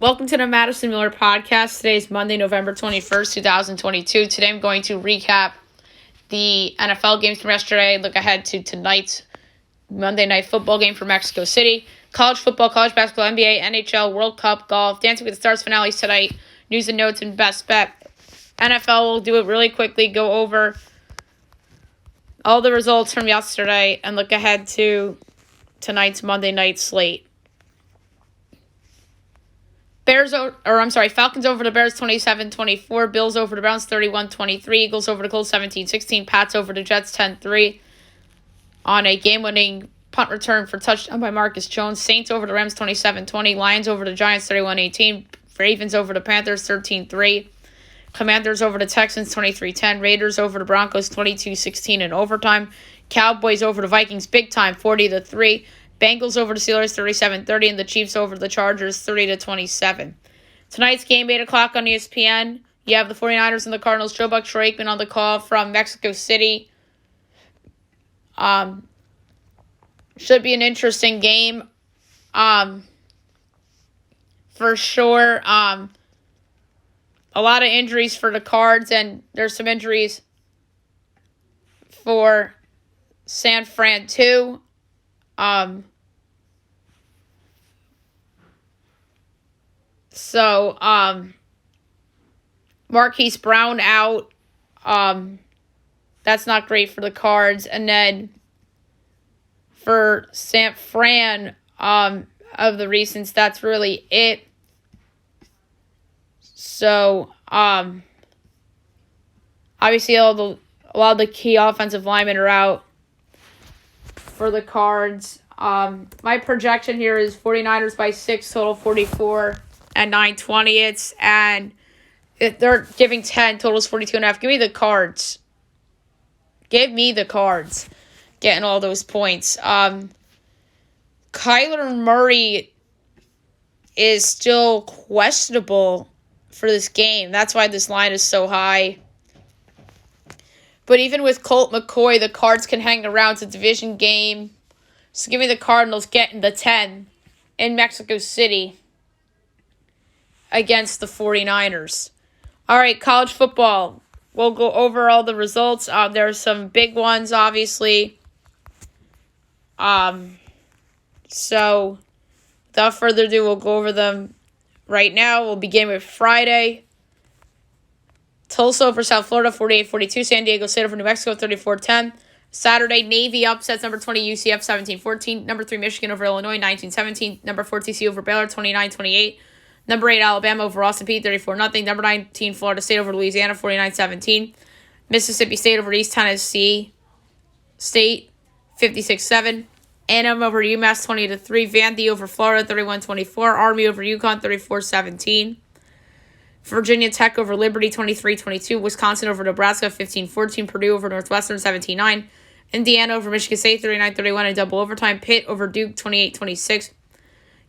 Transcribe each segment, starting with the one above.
Welcome to the Madison Miller Podcast. Today is Monday, November 21st, 2022. Today I'm going to recap the NFL games from yesterday, look ahead to tonight's Monday Night Football game from Mexico City, college football, college basketball, NBA, NHL, World Cup, golf, Dancing with the Stars finales tonight, news and notes, and best bet. NFL will do it really quickly, go over all the results from yesterday, and look ahead to tonight's Monday night slate. Falcons over the Bears 27-24, Bills over the Browns 31-23, Eagles over the Colts 17-16, Pats over the Jets 10-3 on a game-winning punt return for touchdown by Marcus Jones, Saints over the Rams 27-20, Lions over the Giants 31-18, Ravens over the Panthers 13-3, Commanders over the Texans 23-10, Raiders over the Broncos 22-16 in overtime, Cowboys over the Vikings big time 40-3, Bengals over the Steelers 37-30, and the Chiefs over the Chargers 30-27. Tonight's game, 8 o'clock on ESPN. You have the 49ers and the Cardinals. Joe Buck, Troy Aikman on the call from Mexico City. Should be an interesting game. For sure. A lot of injuries for the Cards, and there's some injuries for San Fran too. So, Marquise Brown out. That's not great for the Cards. And then for San Fran, of the recents, that's really it. So, obviously a lot of the key offensive linemen are out for the Cards. My projection here is 49ers by 6, total 44 and 9/20. And if they're giving 10, totals 42.5. Give me the Cards. Give me the Cards. Getting all those points. Kyler Murray is still questionable for this game. That's why this line is so high. But even with Colt McCoy, the Cards can hang around. It's a division game. So give me the Cardinals getting the 10 in Mexico City against the 49ers. All right, college football. We'll go over all the results. There are some big ones, obviously. So without further ado, we'll go over them right now. We'll begin with Friday. Tulsa over South Florida, 48-42. San Diego State over New Mexico, 34-10. Saturday, Navy upsets number 20 UCF, 17-14. Number 3 Michigan over Illinois, 19-17. Number 4 TCU over Baylor, 29-28. Number 8 Alabama over Austin Peay, 34-0. Number 19 Florida State over Louisiana, 49-17. Mississippi State over East Tennessee State, 56-7. A&M over UMass, 20-3. Vandy over Florida, 31-24. Army over UConn, 34-17. Virginia Tech over Liberty, 23-22. Wisconsin over Nebraska, 15-14. Purdue over Northwestern, 17-9. Indiana over Michigan State, 39-31 in double overtime. Pitt over Duke, 28-26.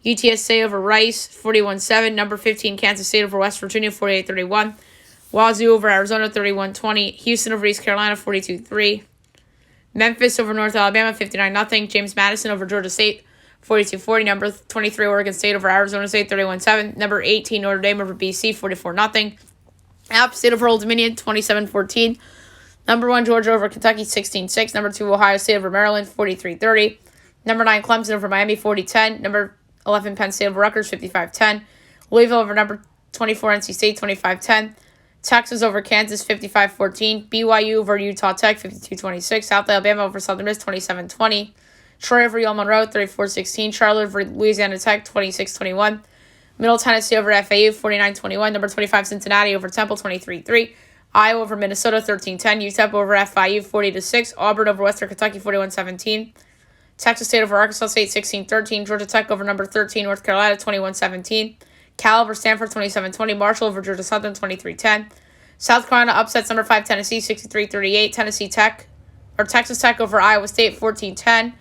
UTSA over Rice, 41-7. Number 15 Kansas State over West Virginia, 48-31. Wazoo over Arizona, 31-20. Houston over East Carolina, 42-3. Memphis over North Alabama, 59-0. James Madison over Georgia State, 42-40. Number 23 Oregon State over Arizona State, 31-7. Number 18 Notre Dame over BC, 44-0. App State over Old Dominion, 27-14. Number 1 Georgia over Kentucky, 16-6. Number 2 Ohio State over Maryland, 43-30. Number 9 Clemson over Miami, 40-10. Number 11 Penn State over Rutgers, 55-10. Louisville over number 24 NC State, 25-10. Texas over Kansas, 55-14. BYU over Utah Tech, 52-26. South Alabama over Southern Miss, 27-20. Troy over Yale Monroe, 34-16. Charlotte over Louisiana Tech, 26-21. Middle Tennessee over FAU, 49-21. Number 25 Cincinnati over Temple, 23-3. Iowa over Minnesota, 13-10. UTEP over FIU, 40-6. Auburn over Western Kentucky, 41-17. Texas State over Arkansas State, 16-13. Georgia Tech over number 13, North Carolina, 21-17. Cal over Stanford, 27-20. Marshall over Georgia Southern, 23-10. South Carolina upsets number 5 Tennessee, 63-38. Texas Tech over Iowa State, 14-10.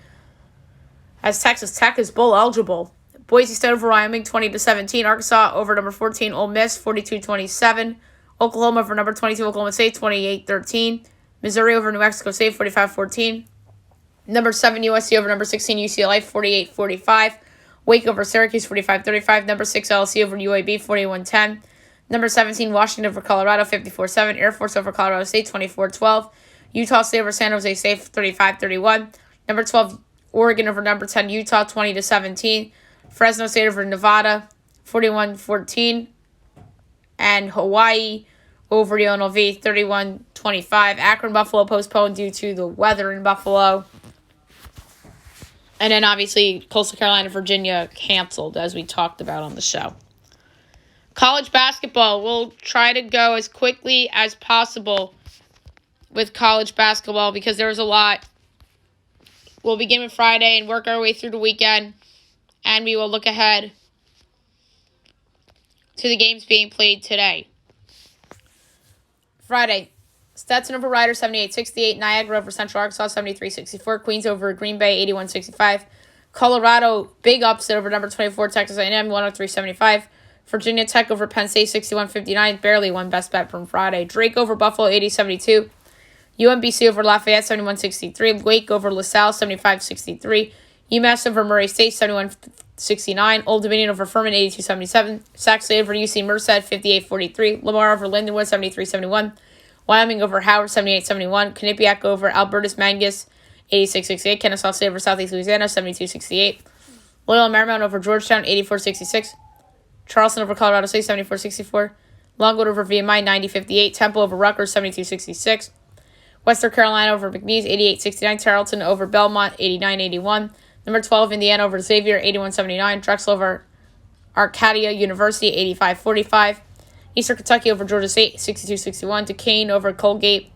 As Texas Tech is bowl eligible. Boise State over Wyoming, 20-17. Arkansas over number 14, Ole Miss, 42-27. Oklahoma over number 22, Oklahoma State, 28-13. Missouri over New Mexico State, 45-14. Number 7, USC over number 16, UCLA, 48-45. Wake over Syracuse, 45-35. Number 6, LSU over UAB, 41-10. Number 17, Washington over Colorado, 54-7. Air Force over Colorado State, 24-12. Utah State over San Jose State, 35-31. Number 12, Oregon over number 10, Utah, 20-17. Fresno State over Nevada, 41-14. And Hawaii over UNLV, 31-25. Akron, Buffalo postponed due to the weather in Buffalo. And then, obviously, Coastal Carolina, Virginia canceled, as we talked about on the show. College basketball, we'll try to go as quickly as possible with college basketball because there's a lot. We'll begin with Friday and work our way through the weekend, and we will look ahead to the games being played today. Friday, Stetson over Rider, 78-68. Niagara over Central Arkansas, 73-64. Queens over Green Bay, 81-65. Colorado, big upset over number 24, Texas A&M, 103-75. Virginia Tech over Penn State, 61-59. Barely won best bet from Friday. Drake over Buffalo, 80-72. UMBC over Lafayette, 71-63. Wake over LaSalle, 75-63. UMass over Murray State, 71-69. Old Dominion over Furman, 82-77. Sac State over UC Merced, 58-43. Lamar over Lindenwood, 73-71. Wyoming over Howard, 78-71. Quinnipiac over Albertus Mangus, 86-68. Kennesaw State over Southeast Louisiana, 72-68. Loyola Marymount over Georgetown, 84-66. Charleston over Colorado State, 74-64. Longwood over VMI, 90-58. Temple over Rutgers, 72-66. Western Carolina over McNeese, 88-69. Tarleton over Belmont, 89-81. Number 12, Indiana over Xavier, 81-79. Drexel over Arcadia University, 85-45. Eastern Kentucky over Georgia State, 62-61. Duquesne over Colgate,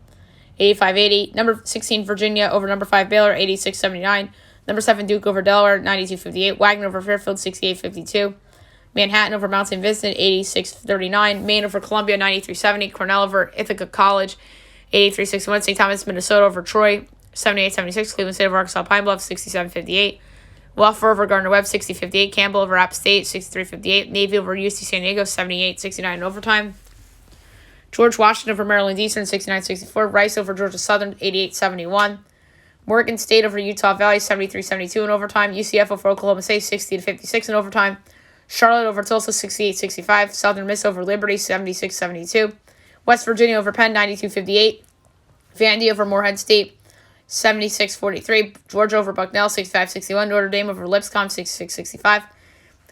85-80. Number 16, Virginia over number 5, Baylor, 86-79. Number 7, Duke over Delaware, 92-58. Wagner over Fairfield, 68-52. Manhattan over Mountain Vincent, 86-39. Maine over Columbia, 93-70. Cornell over Ithaca College, 83-61. St. Thomas, Minnesota over Troy, 78-76. Cleveland State over Arkansas Pine Bluff, 67-58. Wofford over Gardner-Webb, 60-58. Campbell over App State, 63-58. Navy over UC San Diego, 78-69 in overtime. George Washington over Maryland Eastern, 69-64. Rice over Georgia Southern, 88-71. Morgan State over Utah Valley, 73-72 in overtime. UCF over Oklahoma State, 60-56 in overtime. Charlotte over Tulsa, 68-65. Southern Miss over Liberty, 76-72. West Virginia over Penn, 92-58. Vandy over Morehead State, 76-43. Georgia over Bucknell, 65-61. Notre Dame over Lipscomb, 66-65.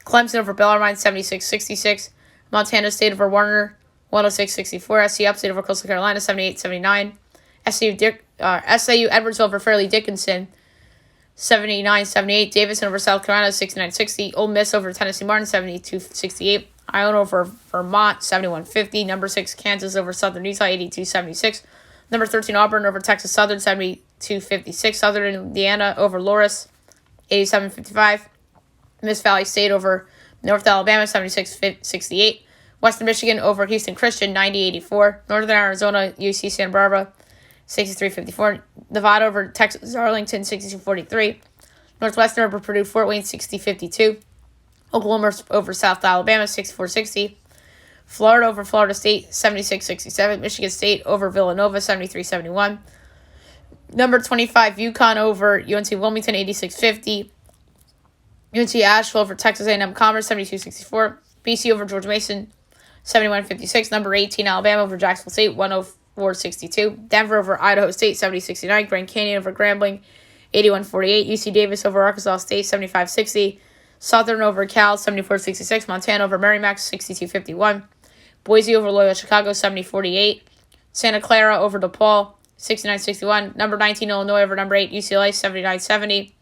Clemson over Bellarmine, 76-66. Montana State over Warner, 106-64. SC Upstate over Coastal Carolina, 78-79. SAU Edwards over Fairleigh Dickinson, 79-78. Davidson over South Carolina, 69-60. Ole Miss over Tennessee Martin, 72-68. Iona over Vermont, 71-50. Number 6, Kansas over Southern Utah, 82-76. Number 13, Auburn over Texas Southern, 72-56. Southern Indiana over Loras, 87-55. Miss Valley State over North Alabama, 76-68. Western Michigan over Houston Christian, 90-84. Northern Arizona, UC Santa Barbara, 63-54. Nevada over Texas Arlington, 62-43. Northwestern over Purdue Fort Wayne, 60-52. Oklahoma over South Alabama, 64-60. Florida over Florida State, 76-67. Michigan State over Villanova, 73-71. Number 25, UConn over UNC Wilmington, 86-50. UNC Asheville over Texas A&M Commerce, 72-64. BC over George Mason, 71-56. Number 18, Alabama over Jacksonville State, 104-62. Denver over Idaho State, 70-69. Grand Canyon over Grambling, 81-48. UC Davis over Arkansas State, 75-60. Southern over Cal, 74-66. Montana over Merrimack, 62-51. Boise over Loyola Chicago, 70-48. Santa Clara over DePaul, 69-61. Number 19, Illinois over number 8, UCLA, 79-70.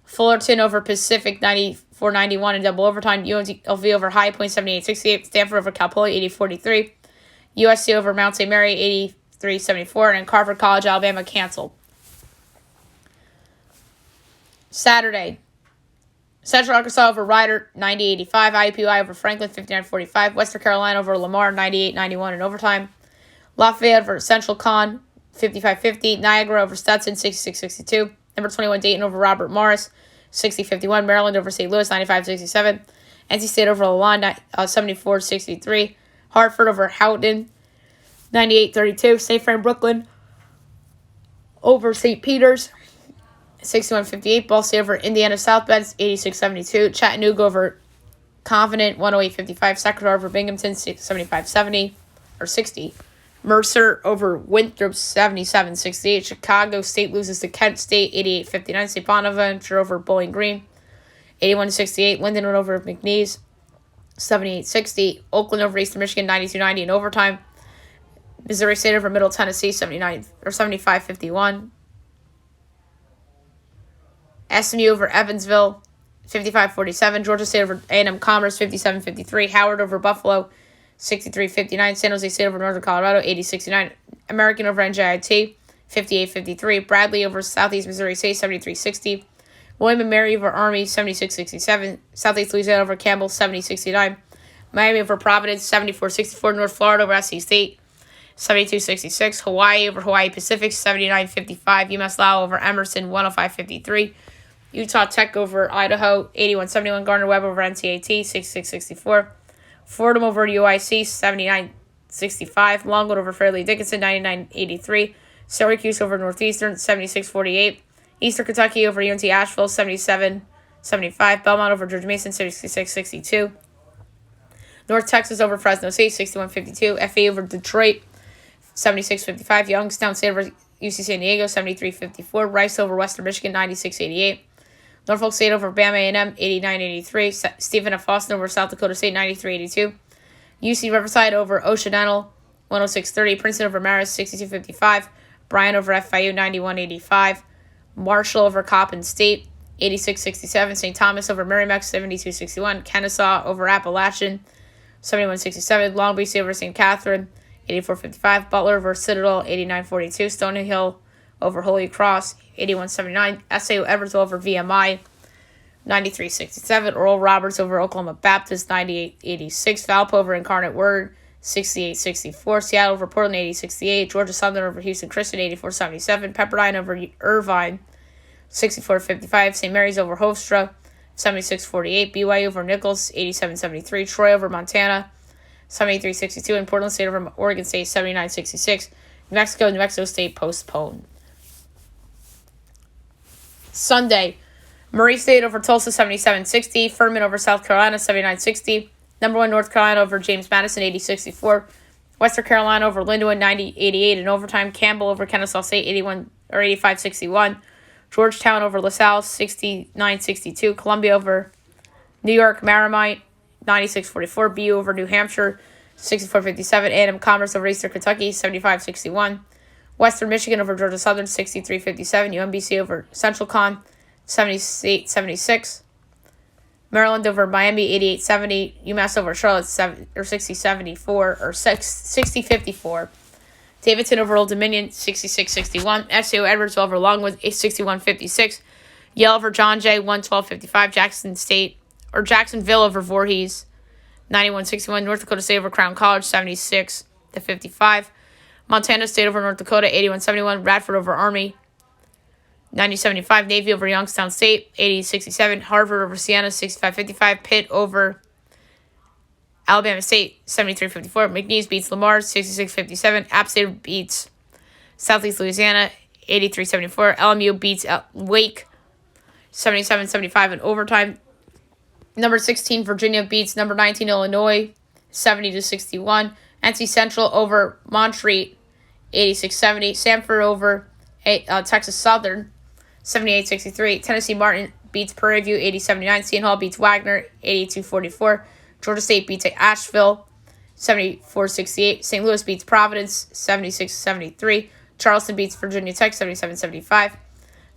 Fullerton over Pacific, 94-91 in double overtime. UNLV over High Point, 78-68. Stanford over Cal Poly, 80-43. USC over Mount St. Mary, 83-74. And then Carver College, Alabama, canceled. Saturday, Central Arkansas over Rider, 90-85. IUPUI over Franklin, 59-45. Western Carolina over Lamar, 98-91 in overtime. Lafayette over Central Con, 55-50. Niagara over Stetson, 66-62. Number 21, Dayton over Robert Morris, 60-51. Maryland over St. Louis, 95-67. NC State over Lalonde, 74-63. Hartford over Houghton, 98-32. St. Fran Brooklyn over St. Peter's, 61-58. Ball State over Indiana South Bend, 86-72. Chattanooga over Confident, 108-55. Sacramento over Binghamton, 75-70 or 60. Mercer over Winthrop, 77-68. Chicago State loses to Kent State, 88-59. St. Bonaventure over Bowling Green, 81-68. Linden over McNeese, 78-60. Oakland over Eastern Michigan, 92-90 in overtime. Missouri State over Middle Tennessee, 75-51. SMU over Evansville, 55-47. Georgia State over A&M Commerce, 57-53. Howard over Buffalo, 63-59. San Jose State over Northern Colorado, 80-69. American over NJIT, 58-53. Bradley over Southeast Missouri State, 73-60. William and Mary over Army, 76-67. Southeast Louisiana over Campbell, 70-69. Miami over Providence, 74-64. North Florida over SC State, 72-66. Hawaii over Hawaii Pacific, 79-55. UMass Lowell over Emerson, 105-53. Utah Tech over Idaho, 81-71. Gardner-Webb over NCAT, 66-64. Fordham over UIC, 79-65. Longwood over Fairleigh Dickinson, 99-83. Syracuse over Northeastern, 76-48. Eastern Kentucky over UNT Asheville, 77-75. Belmont over George Mason, 66-62. North Texas over Fresno State, 61-52. FA over Detroit, 76-55. Youngstown State over UC San Diego, 73-54. Rice over Western Michigan, 96-88. Norfolk State over Bama A&M, 89-83. Stephen F. Austin over South Dakota State, 93-82. UC Riverside over Oceanel, 106-30. Princeton over Marist, 62-55. Bryant over FIU, 91-85. Marshall over Coppin State, 86-67. St. Thomas over Merrimack, 72-61. Kennesaw over Appalachian, 71-67. Long Beach State over St. Catherine, 84-55. Butler over Citadel, 89-42. Stony Hill over Holy Cross, 81-79. SAU Everett over VMI, 93-67. Oral Roberts over Oklahoma Baptist, 98-86. Valpo over Incarnate Word, 68-64. Seattle over Portland, 80-68. Georgia Southern over Houston Christian, 84-77. Pepperdine over Irvine, 64-55. St. Mary's over Hofstra, 76-48. BYU over Nichols, 87-73. Troy over Montana, 73-62. And Portland State over Oregon State, 79-66. New Mexico State postponed. Sunday, Murray State over Tulsa, 77-60. Furman over South Carolina, 79-60. Number 1 North Carolina over James Madison, 80-64. Western Carolina over Lindenwood, 90-88 in overtime. Campbell over Kennesaw State, 85-61. Georgetown over LaSalle, 69-62. Columbia over New York Marymount, 96-44. BU over New Hampshire, 64-57. A&M Commerce over Eastern Kentucky, 75-61. Western Michigan over Georgia Southern, 63-57. UMBC over Central Con, 78-76. Maryland over Miami, 88-70. UMass over Charlotte, 60-74 or 60-54. Davidson over Old Dominion, 66-61. SAU Edwardsville over Longwood, 61-56. Yale over John Jay, 112-55. Jacksonville over Voorhees, 91-61. North Dakota State over Crown College, 76-55. Montana State over North Dakota, 81-71. Radford over Army, 90-75. Navy over Youngstown State, 80-67. Harvard over Siena, 65-55. Pitt over Alabama State, 73-54. McNeese beats Lamar, 66-57. App State beats Southeast Louisiana, 83-74. LMU beats Wake, 77-75 in overtime. Number 16, Virginia beats number 19, Illinois, 70-61. NC Central over Montreat, 86-70. Samford over Texas Southern, 78-63. Tennessee Martin beats Prairie View, 80-79. Seton Hall beats Wagner, 82-44. Georgia State beats Asheville, 74-68. St. Louis beats Providence, 76-73. Charleston beats Virginia Tech, 77-75.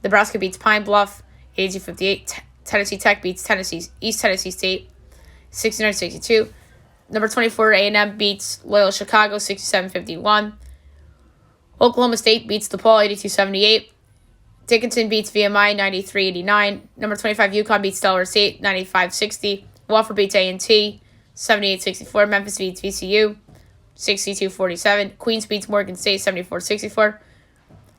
Nebraska beats Pine Bluff, 82-58. Tennessee Tech beats East Tennessee State, 69-62. Number 24, A&M beats Loyola Chicago, 67-51. Oklahoma State beats DePaul, 82-78. Dickinson beats VMI, 93-89. Number 25, UConn beats Delaware State, 95-60. Wofford beats A&T, 78-64. Memphis beats VCU, 62-47. Queens beats Morgan State, 74-64.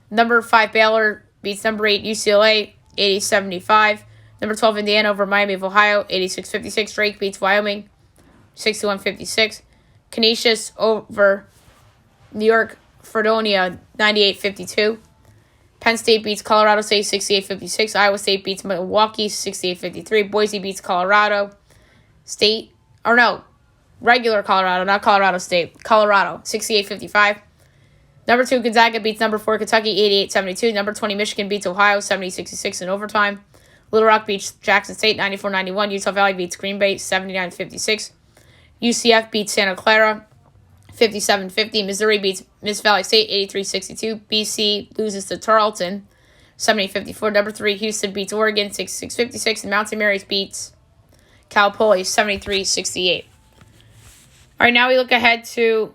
Number 5, Baylor beats number 8, UCLA, 80-75. Number 12, Indiana over Miami of Ohio, 86-56. Drake beats Wyoming, 61-56. Canisius over New York Fredonia, 98-52. Penn State beats Colorado State 68-56. Iowa State beats Milwaukee 68-53. Boise beats Colorado State. Or no, regular Colorado, not Colorado State. Colorado 68-55. Number 2, Gonzaga beats number 4, Kentucky 88-72. Number 20, Michigan beats Ohio 70-66 in overtime. Little Rock beats Jackson State 94-91. Utah Valley beats Green Bay 79-56. UCF beats Santa Clara 57-50. Missouri beats Miss Valley State 83-62. BC loses to Tarleton 70-54. Number 3, Houston beats Oregon 66-56. And Mountain Mary's beats Cal Poly 73-68. All right, now we look ahead to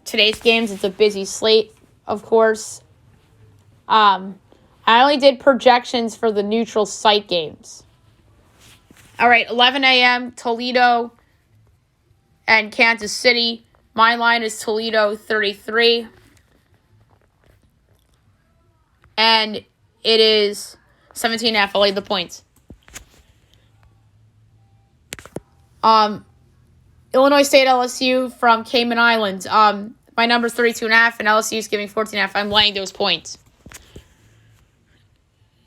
today's games. It's a busy slate, of course. I only did projections for the neutral site games. All right, 11 a.m., Toledo and Kansas City. My line is Toledo 33. And it is 17.5. I'll lay the points. Illinois State LSU from Cayman Islands. My number is 32.5, and LSU is giving 14.5. I'm laying those points.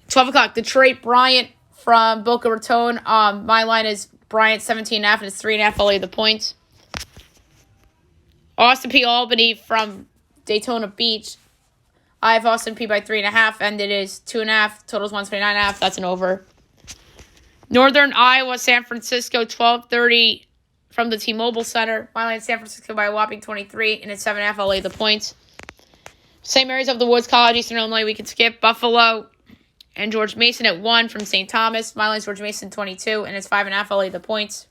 12 o'clock, Detroit Bryant from Boca Raton. My line is Bryant 17.5, and it's 3.5. I'll lay the points. Austin P. Albany from Daytona Beach. I have Austin P by 3.5, and it is 2.5. Total's 129.5. That's an over. Northern Iowa, San Francisco, 12:30 from the T-Mobile Center. My line is San Francisco by a whopping 23, and it's 7.5. I'll lay the points. St. Mary's of the Woods College, Eastern Illinois. We can skip Buffalo and George Mason at 1 from St. Thomas. My line is George Mason 22, and it's 5.5. I'll lay the points.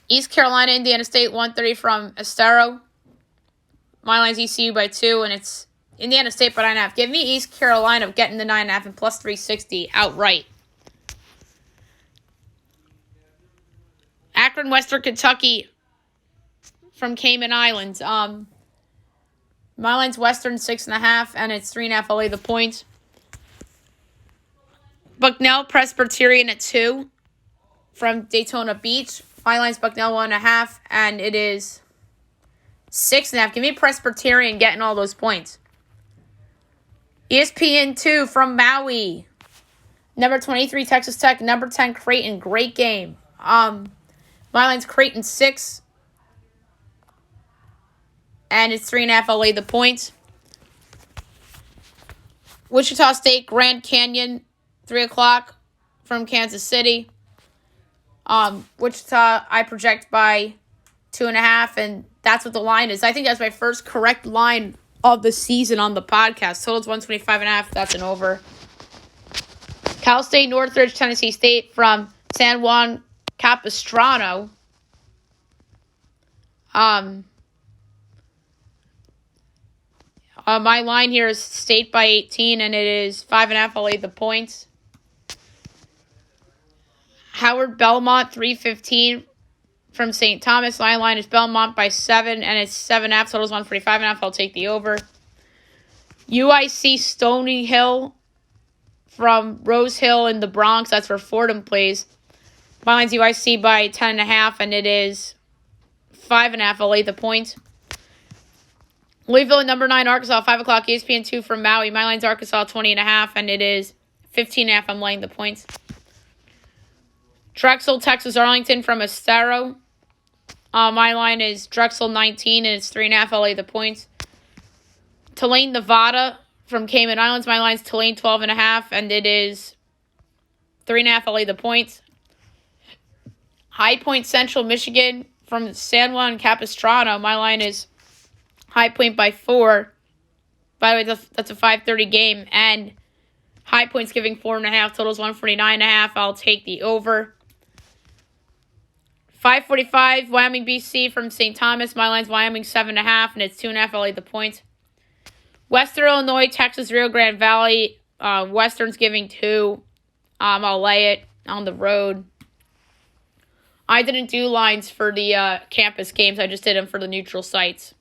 East Carolina, Indiana State, 1:30 from Estero. My line's ECU by 2, and it's Indiana State by 9.5. Give me East Carolina getting the 9.5 and plus 360 outright. Akron, Western Kentucky from Cayman Islands. My line's Western 6.5, and it's 3.5. I'll lay the points. Bucknell Presbyterian at 2 from Daytona Beach. My line's Bucknell 1.5, and it is 6.5. Give me Presbyterian getting all those points. ESPN 2 from Maui. Number 23, Texas Tech. Number 10, Creighton. Great game. My line's Creighton 6. And it's 3.5. I'll lay the points. Wichita State, Grand Canyon, 3 o'clock from Kansas City. Wichita, I project by 2.5, and that's what the line is. I think that's my first correct line of the season on the podcast. Total's 125.5. That's an over. Cal State, Northridge, Tennessee State from San Juan Capistrano. My line here is State by 18, and it is 5.5. I'll lay the points. Howard Belmont, 3:15 from St. Thomas. My line is Belmont by 7, and it's 7.5. Total's 145.5. I'll take the over. UIC Stony Hill from Rose Hill in the Bronx. That's where Fordham plays. My line's UIC by 10.5, and it is 5.5. I'll lay the points. Louisville, number 9, Arkansas, 5 o'clock, ESPN 2 from Maui. My line's Arkansas 20.5, and it is 15.5. I'm laying the points. Drexel, Texas, Arlington from Estero. My line is Drexel 19, and it's 3.5. I'll lay the points. Tulane, Nevada from Cayman Islands. My line's Tulane 12.5, and it is 3.5. I'll lay the points. High Point Central, Michigan from San Juan Capistrano. My line is High Point by 4. By the way, that's a 5:30 game, and High Point's giving 4.5. Total's 149.5. I'll take the over. 5:45, Wyoming, BC from St. Thomas. My line's Wyoming 7.5, and it's 2.5. I'll lay the points. Western Illinois, Texas, Rio Grande Valley. Western's giving 2. I'll lay it on the road. I didn't do lines for the campus games. I just did them for the neutral sites.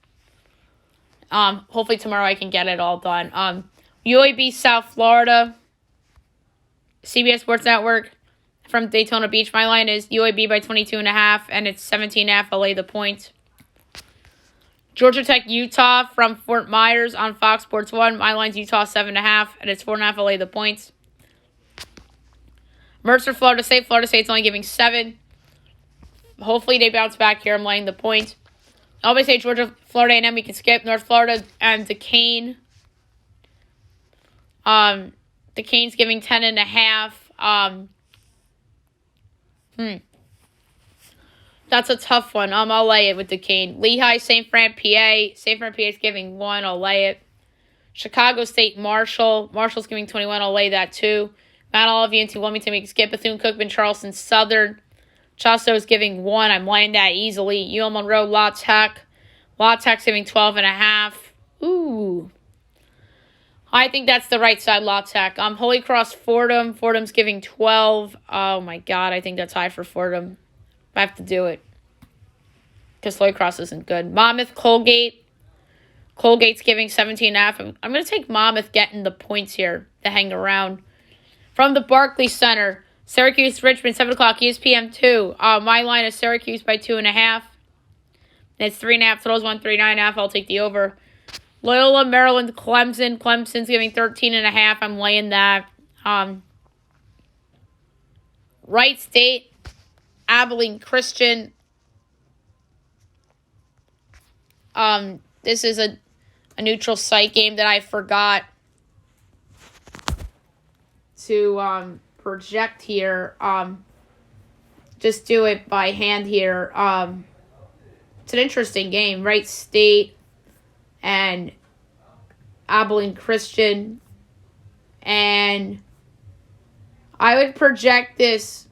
Hopefully tomorrow I can get it all done. UAB, South Florida. CBS Sports Network from Daytona Beach. My line is UAB by 22.5, and it's 17.5. I'll lay the points. Georgia Tech, Utah from Fort Myers on Fox Sports 1. My line's Utah 7.5, and it's 4.5. I'll lay the points. Mercer, Florida State. Florida State's only giving 7. Hopefully they bounce back here. I'm laying the points. Albany State, Georgia, Florida A&M. We can skip North Florida and Duquesne. Duquesne's giving 10.5. That's a tough one. I'll lay it with Duquesne. Lehigh, St. Fran, PA. St. Fran, PA is giving 1. I'll lay it. Chicago State, Marshall. Marshall's giving 21. I'll lay that too. Mount Olive, UNT, Wilmington, we can skip. Bethune-Cookman, Charleston Southern. Chasto is giving 1. I'm laying that easily. UL Monroe, La Tech. La Tech's giving 12.5. Ooh. I think that's the right side, La Tech. Holy Cross, Fordham. Fordham's giving 12. Oh, my God. I think that's high for Fordham. I have to do it. Because Holy Cross isn't good. Monmouth, Colgate. Colgate's giving 17.5. I'm going to take Monmouth getting the points here to hang around. From the Barclays Center, Syracuse, Richmond, 7 o'clock, ESPN 2. My line is Syracuse by 2.5. It's 3.5. Totals 139.5. I'll take the over. Loyola, Maryland, Clemson. Clemson's giving 13.5. I'm laying that. Wright State, Abilene Christian. This is a neutral site game that I forgot to project here. Just do it by hand here. It's an interesting game. Wright State and Abilene Christian. And I would project this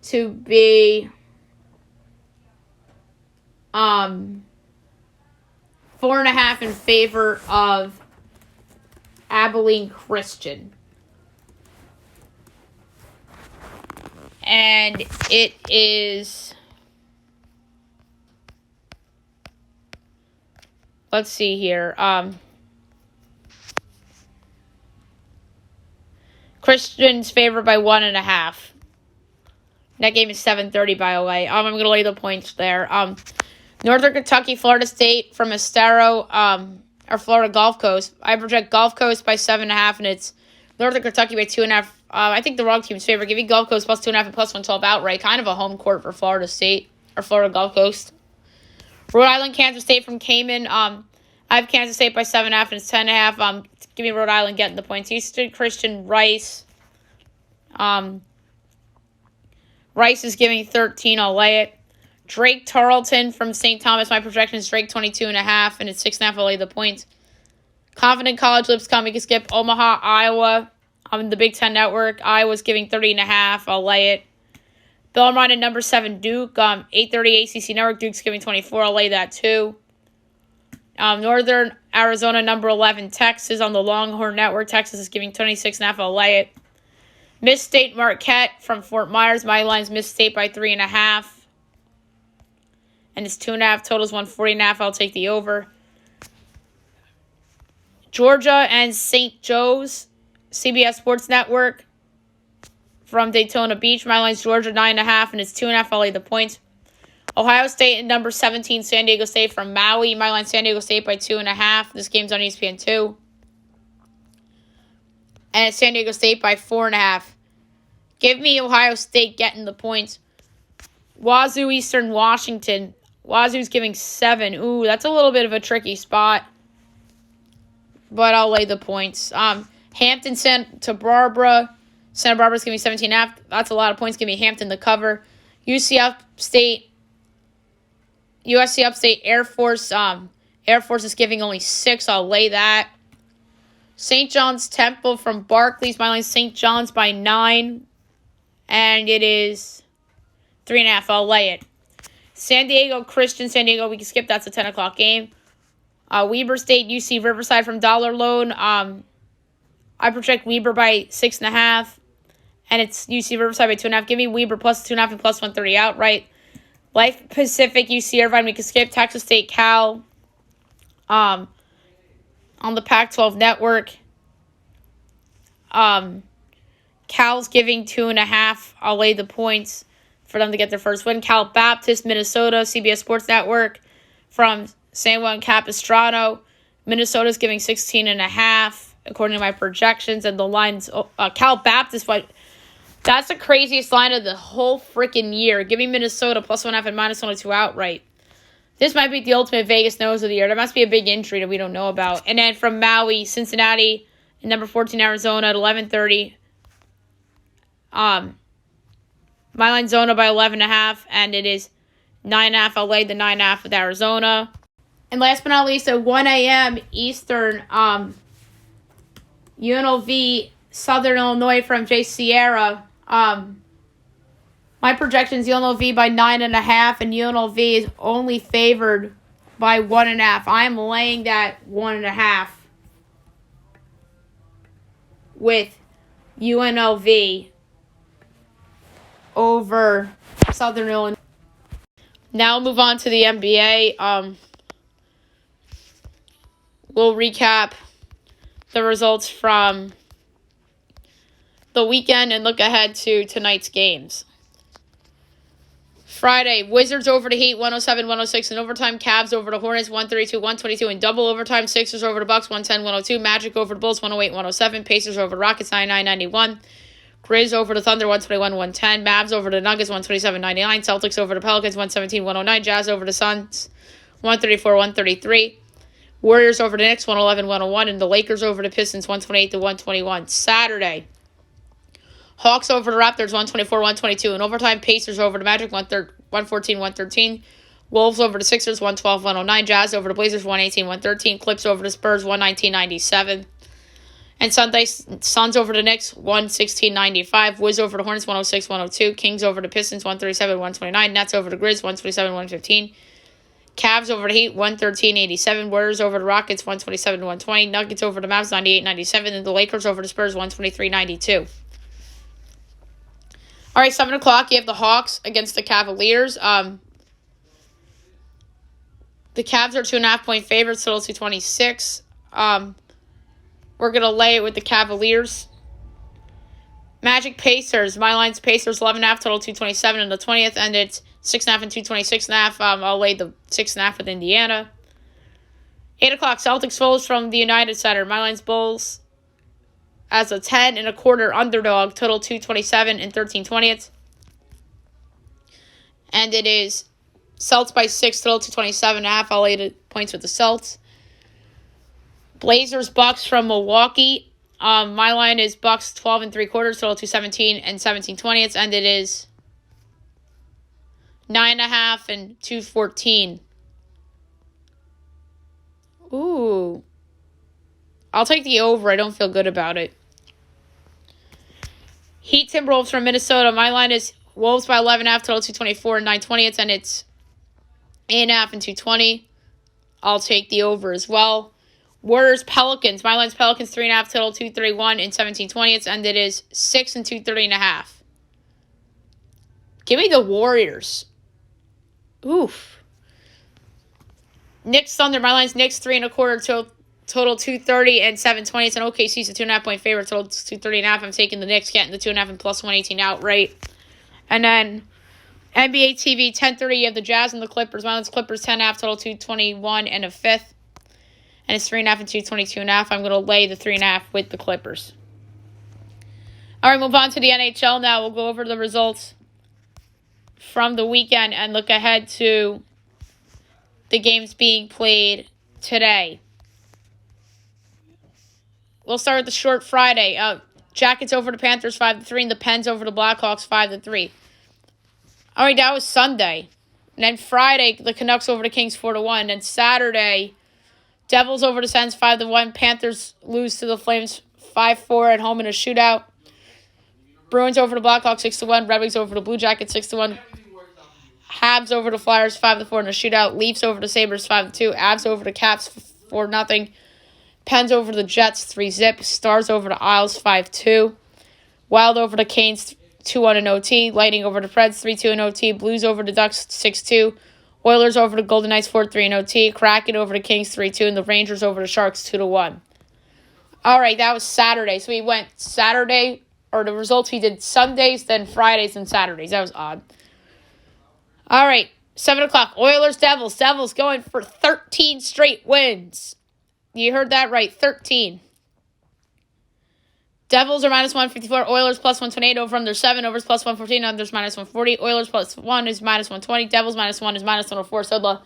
to be 4.5 in favor of Abilene Christian. And it is, let's see here. Christian's favored by 1.5. That game is 7:30, by the way. I'm going to lay the points there. Northern Kentucky, Florida State from Estero, or Florida Gulf Coast. I project Gulf Coast by 7.5, and it's Northern Kentucky by 2.5. I think the wrong team's favorite. Give me Gulf Coast plus 2.5 and plus 112 outright. Kind of a home court for Florida State or Florida Gulf Coast. Rhode Island, Kansas State from Cayman. I have Kansas State by 7.5 and it's 10.5. Give me Rhode Island getting the points. Eastern Christian, Rice. Rice is giving 13. I'll lay it. Drake Tarleton from St. Thomas. My projection is Drake 22.5 and it's 6.5. I'll lay the points. Confident College, Lipscomb. We can skip Omaha, Iowa. The Big Ten Network. Iowa's giving 30.5. I'll lay it. Bellarmine at number 7, Duke. 8:30 ACC Network. Duke's giving 24. I'll lay that too. Northern Arizona, number 11, Texas on the Longhorn Network. Texas is giving 26.5. I'll lay it. Miss State Marquette from Fort Myers. My line's Miss State by 3.5. And it's 2.5. Totals 140.5. I'll take the over. Georgia and St. Joe's. CBS Sports Network from Daytona Beach. My line's Georgia 9.5, and it's 2.5. I'll lay the points. Ohio State and number 17, San Diego State from Maui. My line's San Diego State by 2.5. This game's on ESPN 2. And it's San Diego State by 4.5. Give me Ohio State getting the points. Wazoo, Eastern Washington. Wazoo's giving 7. Ooh, that's a little bit of a tricky spot. But I'll lay the points. Hampton, Santa Barbara. Santa Barbara's giving 17.5. That's a lot of points. Give me Hampton the cover. USC Upstate Air Force. Air Force is giving only 6. I'll lay that. St. John's Temple from Barclays. My line's St. John's by 9. And it is 3.5. I'll lay it. San Diego Christian. San Diego, we can skip. That's a 10 o'clock game. Weber State, UC Riverside from Dollar Loan. I project Weber by 6.5. And it's UC Riverside by 2.5. Give me Weber plus 2.5 and plus 130 outright. Life Pacific, UC Irvine. We can skip. Texas State, Cal. On the Pac-12 network. Cal's giving 2.5. I'll lay the points for them to get their first win. Cal Baptist, Minnesota, CBS Sports Network from San Juan Capistrano. Minnesota's giving 16.5 according to my projections, and the line's Cal Baptist. But that's the craziest line of the whole freaking year. Giving Minnesota +1.5 and -102 outright. This might be the ultimate Vegas nose of the year. There must be a big injury that we don't know about. And then from Maui, Cincinnati, and number 14 Arizona at 11:30. My line Zona by 11.5, and it is 9.5. I'll lay the 9.5 with Arizona. And last but not least, at 1 a.m. Eastern, UNLV, Southern Illinois from Jay Sierra. My projections, UNLV by 9.5, and UNLV is only favored by 1.5. I'm laying that 1.5 with UNLV over Southern Illinois. Now we'll move on to the NBA. We'll recap the results from the weekend and look ahead to tonight's games. Friday, Wizards over the Heat, 107-106 in overtime. Cavs over the Hornets, 132-122 in double overtime. Sixers over the Bucks, 110-102. Magic over the Bulls, 108-107. Pacers over the Rockets, 99-91. Grizz over the Thunder, 121-110. Mavs over the Nuggets, 127-99. Celtics over the Pelicans, 117-109. Jazz over the Suns, 134-133. Warriors over the Knicks, 111-101. And the Lakers over the Pistons, 128-121. Saturday, Hawks over the Raptors, 124-122. In overtime, Pacers over the Magic, 114-113. Wolves over the Sixers, 112-109. Jazz over the Blazers, 118-113. Clips over the Spurs, 119-97. And Sunday, Suns over the Knicks, 116-95. Wiz over the Hornets, 106-102. Kings over the Pistons, 137-129. Nets over the Grizz, 127-115. Cavs over the Heat, 113-87. Warriors over the Rockets, 127-120. Nuggets over the Mavs, 98-97. And the Lakers over the Spurs, 123-92. All right, 7 o'clock, you have the Hawks against the Cavaliers. The Cavs are 2.5-point favorites, total 226. We're going to lay it with the Cavaliers. Magic Pacers. My line's Pacers 11.5, total 227 in the 20th, and it's 6.5 and 226.5. I'll lay the 6.5 with Indiana. 8 o'clock, Celtics Bulls from the United Center. My line's Bulls as a 10.25 underdog, total 227 and 13/20. And it is Celts by 6, total 227.5. I'll lay the points with the Celts. Blazers Bucks from Milwaukee. My line is Bucks 12.75, total 217 and 17/20, and it is 9.5 and 214. Ooh. I'll take the over. I don't feel good about it. Heat Timberwolves from Minnesota. My line is Wolves by 11.5, total 224 and 9/20, and it's 8.5 and 220. I'll take the over as well. Warriors Pelicans. My line's Pelicans 3.5, total 231 and 17/20, and it is 6 and 230.5. Give me the Warriors. Oof. Knicks Thunder. My line's Knicks 3.25, total 230 and 7/20. And OKC's a 2.5-point favorite, total 230.5. I'm taking the Knicks, getting the 2.5 and plus 118 outright. And then NBA TV 10:30. You have the Jazz and the Clippers. My line's Clippers 10.5, total 221 and a fifth. And it's 3.5 and 222.5. I'm going to lay the 3.5 with the Clippers. All right, move on to the NHL now. We'll go over the results from the weekend and look ahead to the games being played today. We'll start with the short Friday. Jackets over the Panthers 5-3, and the Pens over the Blackhawks 5-3. All right, that was Sunday. And then Friday, the Canucks over the Kings 4-1. And then Saturday, Devils over the Sens 5-1. Panthers lose to the Flames 5-4 at home in a shootout. Bruins over the Blackhawks 6-1. Red Wings over the Blue Jackets 6-1. Habs over the Flyers 5-4 in a shootout. Leafs over the Sabres 5-2. Avs over the Caps 4-0. Pens over the Jets 3-0. Stars over the Isles 5-2. Wild over the Canes 2-1 in OT. Lightning over the Preds 3-2 in OT. Blues over the Ducks 6-2. Oilers over the Golden Knights 4-3 in OT. Kraken over the Kings 3-2. And the Rangers over the Sharks 2-1. All right, that was Saturday. So we went Saturday, or the results we did Sundays, then Fridays, and Saturdays. That was odd. All right, 7 o'clock, Oilers, Devils. Devils going for 13 straight wins. You heard that right, 13. Devils are minus 154. Oilers plus 128. Over under 7. Overs plus 114. Unders minus 140. Oilers plus 1 is minus 120. Devils minus 1 is minus 104. So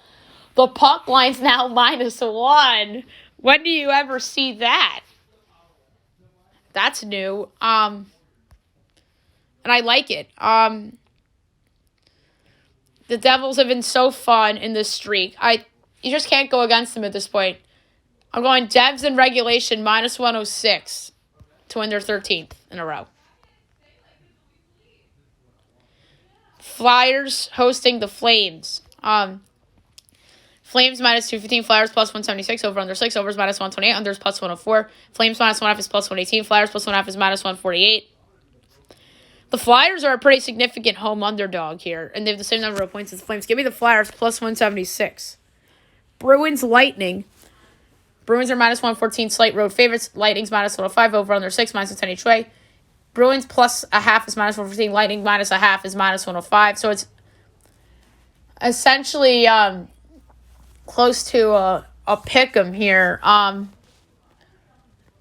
the puck line's now minus 1. When do you ever see that? That's new. And I like it. The Devils have been so fun in this streak. You just can't go against them at this point. I'm going Devs in regulation minus 106 to win their 13th in a row. Flyers hosting the Flames. Flames minus 215, Flyers plus 176, over under 6, overs minus 128, unders plus 104. Flames minus 1.5 is plus 118, Flyers plus 1.5 is minus 148. The Flyers are a pretty significant home underdog here, and they have the same number of points as the Flames. Give me the Flyers plus 176. Bruins Lightning. Bruins are minus 114, slight road favorites. Lightning's minus 105, over under 6, minus 10 each way. Bruins plus 1/2 is minus 114, Lightning minus 1/2 is minus 105. So it's essentially close to a pick'em here.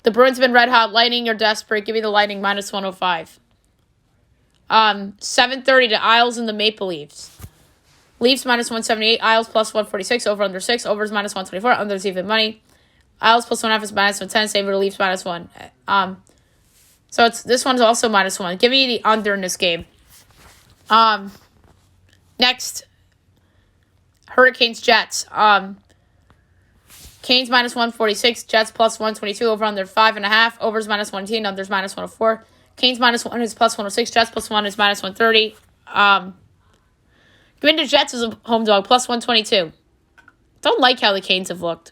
The Bruins have been red hot. Lightning are desperate. Give me the Lightning minus 105. 7:30 to Isles and the Maple Leafs. Leafs minus 178, Isles plus 146, over under 6, overs minus 124, unders even money. Isles plus 1.5 is minus 110, same with the Leafs minus 1. So this one's also minus 1. Give me the under in this game. Next, Hurricanes Jets. Canes minus 146, Jets plus 122, over under 5.5, overs minus 110, unders minus 104. Canes minus 1 is plus 106, Jets plus 1 is minus 130. Give me the Jets as a home dog, plus 122. Don't like how the Canes have looked.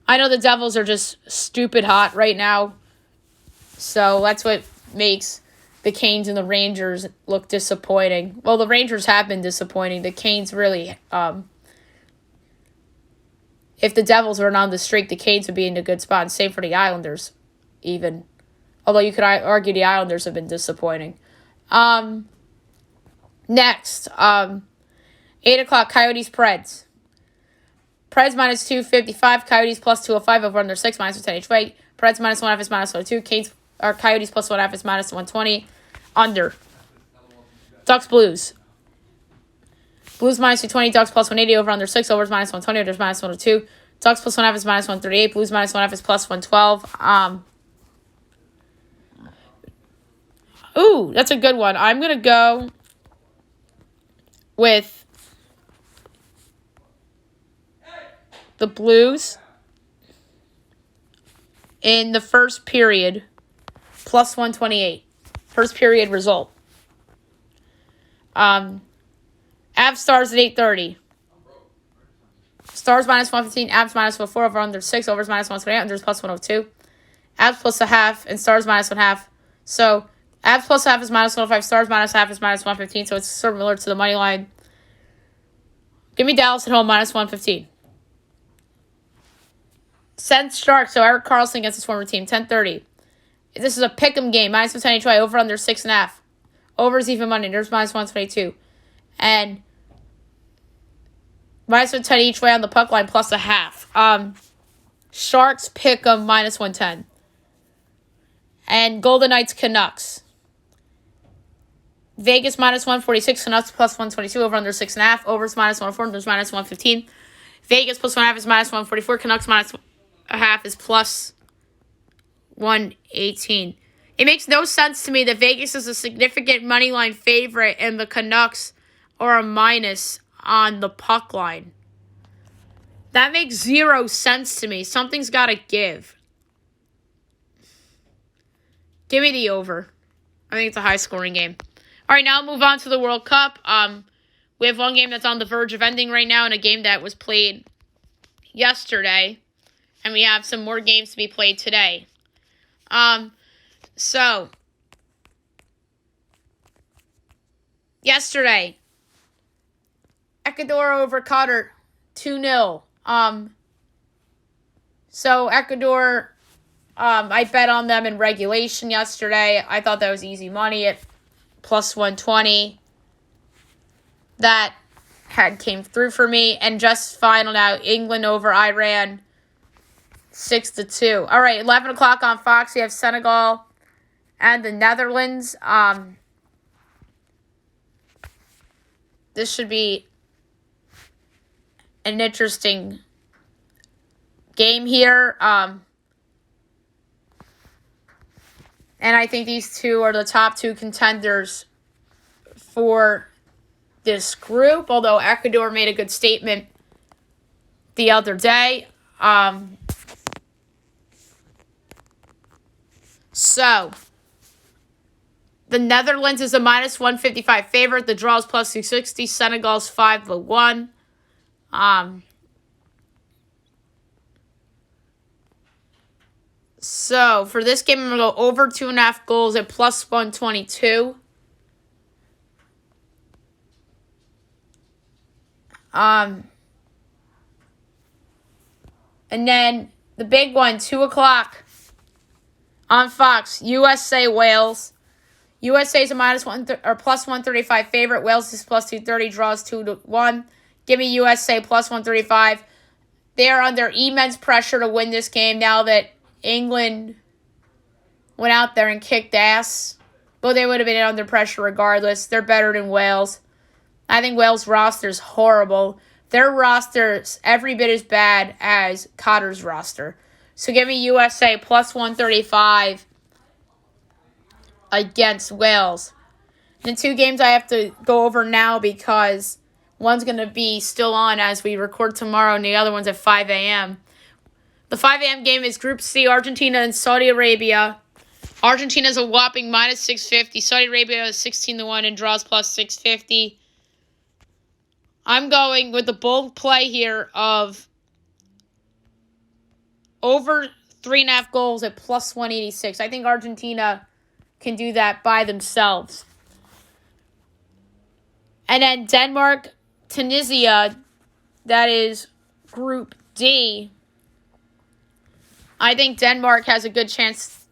I know the Devils are just stupid hot right now. So that's what makes the Canes and the Rangers look disappointing. Well, the Rangers have been disappointing. The Canes really, if the Devils weren't on the streak, the Canes would be in a good spot. And same for the Islanders, even. Although you could argue the Islanders have been disappointing. Next, 8 o'clock, Coyotes Preds. Preds minus 255, Coyotes plus 205, over under 6, minus 10 each way. Preds minus 1.5 is minus 102. Coyotes plus 1.5 is minus 120. Under. Ducks Blues. Blues minus 220, Ducks plus 180, over under 6, overs minus 120, unders minus 102. Ducks plus 1.5 is minus 138. Blues minus 1.5 is plus 112. Ooh, that's a good one. I'm going to go with the Blues in the first period, plus 128. First period result. Avs Stars at 8:30. Stars minus 115, Avs minus 104, over under 6, overs minus 128, unders plus 102. Avs plus 1/2, and Stars minus 1/2. So, Avs plus 1/2 is minus 105, Stars minus 1/2 is minus 115, so it's similar to the money line. Give me Dallas at home, minus 115. Sens Sharks, so Erik Karlsson against his former team, 10:30. This is a pick'em game, minus 110 each way, over under 6.5. Overs even money, there's minus 122. And minus 110 each way on the puck line, plus 1/2. Sharks pick'em, minus 110. And Golden Knights Canucks. Vegas minus 146, Canucks plus 122, over under 6.5. Overs minus 104, there's minus 115. Vegas plus 1.5 is minus 144. Canucks minus 1/2 is plus 118. It makes no sense to me that Vegas is a significant money line favorite and the Canucks are a minus on the puck line. That makes zero sense to me. Something's got to give. Give me the over. I think it's a high-scoring game. All right, now I'll move on to the World Cup. We have one game that's on the verge of ending right now and a game that was played yesterday. And we have some more games to be played today. So, yesterday, Ecuador over Qatar 2-0. So Ecuador, I bet on them in regulation yesterday. I thought that was easy money at plus 120. That came through for me. And just final now, England over Iran, 6-2. All right, 11 o'clock on Fox, we have Senegal and the Netherlands. This should be an interesting game here. And I think these two are the top two contenders for this group, although Ecuador made a good statement the other day. So, the Netherlands is a minus 155 favorite. The draw is plus 260. Senegal's 5-1. So, for this game, I'm going to go over 2.5 goals at plus 122. And then the big one, 2 o'clock on Fox, USA Wales. USA is a plus 135 favorite. Wales is plus 230. Draws 2-1. Give me USA plus 135. They are under immense pressure to win this game now that England went out there and kicked ass. But they would have been under pressure regardless. They're better than Wales. I think Wales' roster is horrible. Their roster's every bit as bad as Qattar's roster. So give me USA plus 135 against Wales. And the two games I have to go over now because one's going to be still on as we record tomorrow and the other one's at 5 a.m. The 5 a.m. game is Group C, Argentina and Saudi Arabia. Argentina's a whopping minus 650. Saudi Arabia is 16-1 and draws plus 650. I'm going with the bold play here of over 3.5 goals at plus 186. I think Argentina can do that by themselves. And then Denmark, Tunisia, that is Group D. I think Denmark has a good chance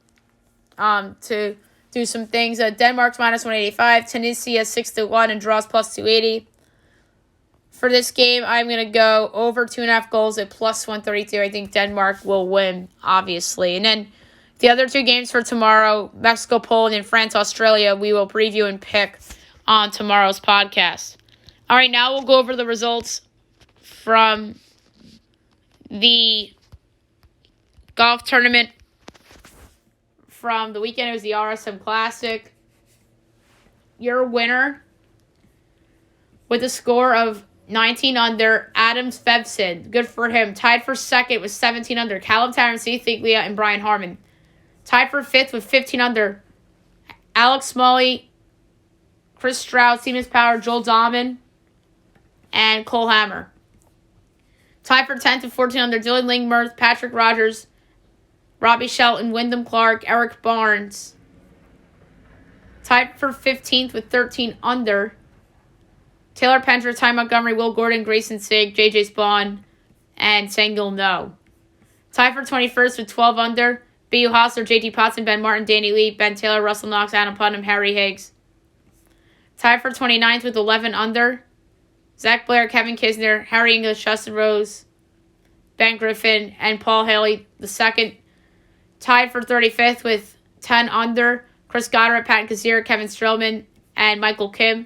to do some things. Denmark's minus 185, Tunisia 6-1 and draws plus 280. For this game, I'm going to go over 2.5 goals at plus 132. I think Denmark will win, obviously. And then the other two games for tomorrow, Mexico, Poland, and France, Australia, we will preview and pick on tomorrow's podcast. All right, now we'll go over the results from the golf tournament from the weekend. It was the RSM Classic. Your winner with a score of 19 under, Adam Svensson. Good for him. Tied for second with 17 under, Callum Tarrant, Steve Thiglia, and Brian Harmon. Tied for fifth with 15 under, Alex Smalley, Chris Stroud, Seamus Power, Joel Dahman, and Cole Hammer. Tied for 10th with 14 under, Dylan Lingmerth, Patrick Rogers, Robbie Shelton, Wyndham Clark, Eric Barnes. Tied for 15th with 13 under, Taylor Pendra, Ty Montgomery, Will Gordon, Grayson Sigg, J.J. Spawn, and Sangil No. Tied for 21st with 12 under, B.U. Hostler, J.T. Potson, Ben Martin, Danny Lee, Ben Taylor, Russell Knox, Adam Putnam, Harry Higgs. Tied for 29th with 11 under, Zach Blair, Kevin Kisner, Harry English, Justin Rose, Ben Griffin, and Paul Haley II. Tied for 35th with 10 under, Chris Goddard, Pat Kazir, Kevin Strillman, and Michael Kim.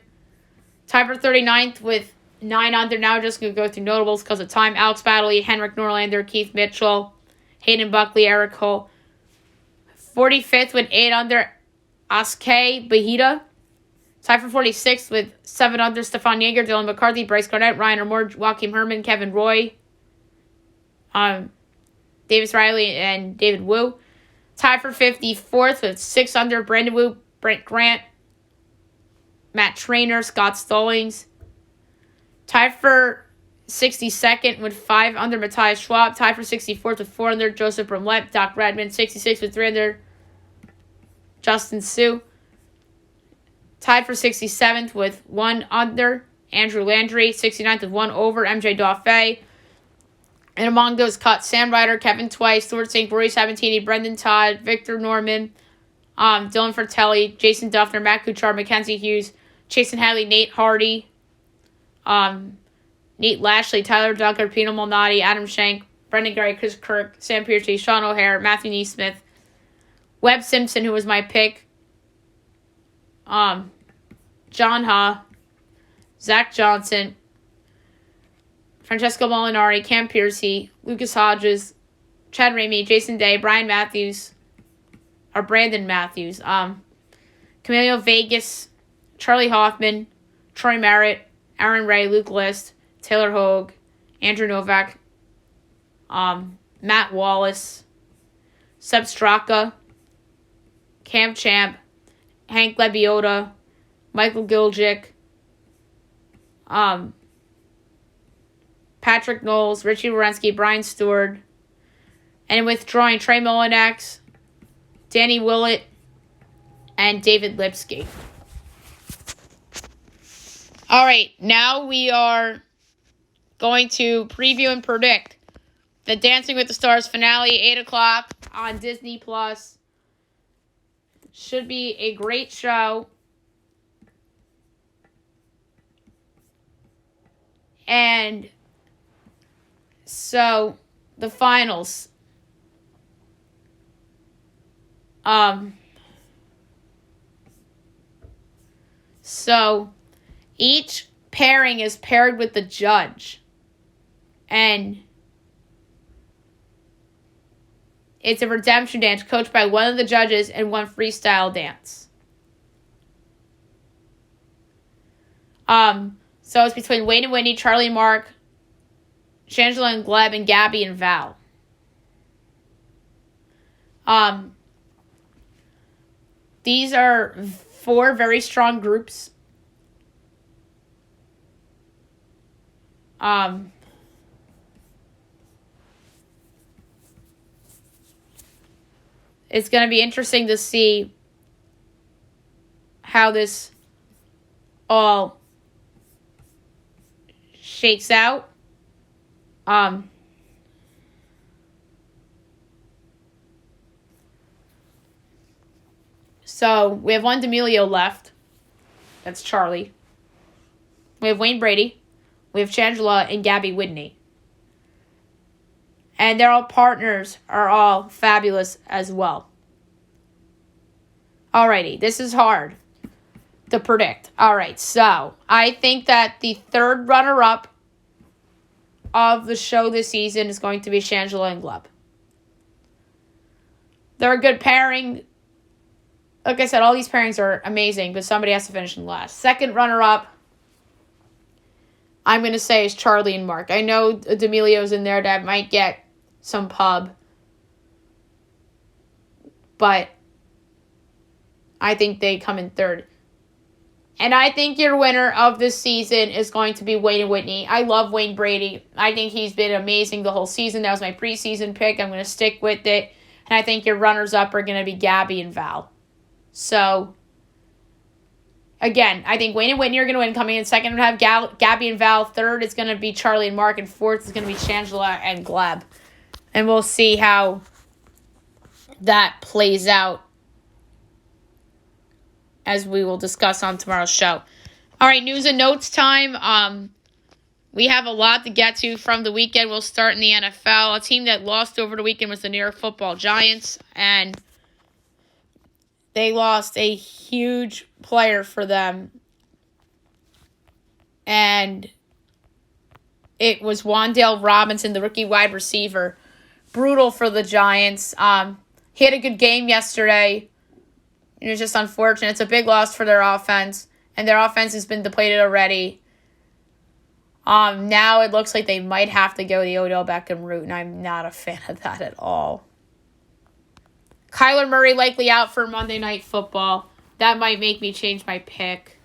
Tied for 39th with 9 under. Now we're just going to go through notables because of time. Alex Baddeley, Henrik Norlander, Keith Mitchell, Hayden Buckley, Eric Hull. 45th with 8 under, Askay Bahita. Tied for 46th with 7 under, Stefan Yeager, Dylan McCarthy, Bryce Garnett, Ryan Ormore, Joaquim Herman, Kevin Roy, Davis Riley, and David Wu. Tied for 54th with 6 under, Brandon Wu, Brent Grant, Matt Trainer, Scott Stallings. Tied for 62nd with 5 under, Matthias Schwab. Tied for 64th with 4 under, Joseph Brumlett, Doc Redmond. 66th with 3 under, Justin Sue. Tied for 67th with 1 under, Andrew Landry. 69th with 1 over, MJ Dauphin. And among those cut, Sam Ryder, Kevin Twice, Stuart St. Rory Sabatini, Brendan Todd, Victor Norman, Dylan Fratelli, Jason Duffner, Matt Kuchar, Mackenzie Hughes, Chasen Hadley, Nate Hardy, Nate Lashley, Tyler Dunker, Pino Malnati, Adam Schenk, Brendan Gary, Chris Kirk, Sam Piercy, Sean O'Hare, Matthew Neesmith, Webb Simpson, who was my pick, John Ha, Zach Johnson, Francesco Molinari, Cam Piercy, Lucas Hodges, Chad Ramey, Jason Day, Brandon Matthews, Camilo Vegas, Charlie Hoffman, Troy Merritt, Aaron Ray, Luke List, Taylor Hogue, Andrew Novak, Matt Wallace, Seb Straka, Cam Champ, Hank Lebiota, Michael Giljic, Patrick Knowles, Richie Wierenski, Brian Stewart, and withdrawing Trey Molinax, Danny Willett, and David Lipsky. All right, now we are going to preview and predict the Dancing with the Stars finale, 8 o'clock on Disney+. Should be a great show. And so, the finals. So, each pairing is paired with the judge. And it's a redemption dance coached by one of the judges and one freestyle dance. So it's between Wayne and Whitney, Charlie and Mark, Shangela and Gleb, and Gabby and Val. These are 4 very strong groups. It's going to be interesting to see how this all shakes out. So we have one D'Amelio left. That's Charlie. We have Wayne Brady. We have Shangela and Gabby Whitney. And their all partners are all fabulous as well. Alrighty, this is hard to predict. Alright, so I think that the third runner-up of the show this season is going to be Shangela and Gleb. They're a good pairing. Like I said, all these pairings are amazing, but somebody has to finish in last. Second runner-up, I'm going to say, is Charlie and Mark. I know D'Amelio's in there that might get some pub, but I think they come in third. And I think your winner of this season is going to be Wayne and Whitney. I love Wayne Brady. I think he's been amazing the whole season. That was my preseason pick. I'm going to stick with it. And I think your runners-up are going to be Gabby and Val. So, again, I think Wayne and Whitney are going to win. Coming in second, we're going to have Gabby and Val. Third is going to be Charlie and Mark. And fourth is going to be Shangela and Gleb. And we'll see how that plays out, as we will discuss on tomorrow's show. All right, news and notes time. We have a lot to get to from the weekend. We'll start in the NFL. A team that lost over the weekend was the New York Football Giants, and they lost a huge player for them. And it was Wan'Dale Robinson, the rookie wide receiver. Brutal for the Giants. He had a good game yesterday. It was just unfortunate. It's a big loss for their offense, and their offense has been depleted already. Now it looks like they might have to go the Odell Beckham route, and I'm not a fan of that at all. Kyler Murray likely out for Monday Night Football. That might make me change my pick.